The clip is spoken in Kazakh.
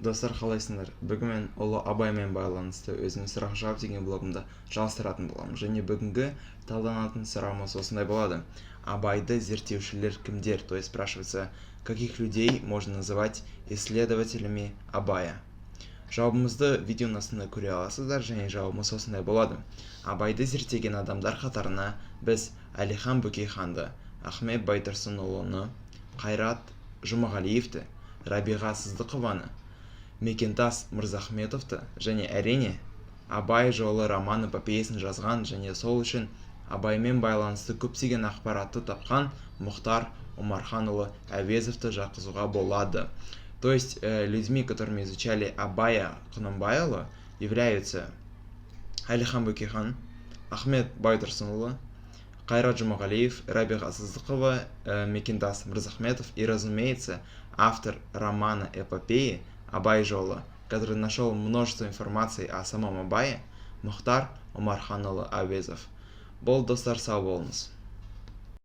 Достар, қалайсыңдар? Бүгін мен ұлы Абаймен байланысты өзім сұрақ-жауап деген блогымда жалғастыратын боламын. Және бүгінгі талданатын сұрағымыз осындай болады. Абайды зерттеушілер кімдер? То есть спрашивается, каких людей можно называть исследователями Абая? Жауабымызды видеоның астында көре аласыздар, және жауабымыз осындай болады. Абайды зерттеген адамдар қатарына біз Әлихан Бөкейханды, Ахмет Байтұрсынұлыны, Қайрат Жұмағалиевті, Рабиға Сыздықованы, Мекентас Мырзахметовты және әрине Абай жолы роман-эпопеясын жазған және сол үшін Абаймен байланысты көптеген ақпаратты тапқан Мұхтар Омарханұлы Әуезовті жатқызуға болады. То есть людьми, которыми изучали Абая Құнанбайұлы, являются Әлихан Бөкейхан, Ахмет Байтұрсынұлы, Қайрат Жұмағалиев, Рабиға Сыздықова, Мекентас Мырзахметов и, разумеется, автор романа-эпопеи Абай жолы, который нашел множество информации о самом Абае, Мұхтар Омарханұлы Әуезов. Бол, достар, сау болыңыз.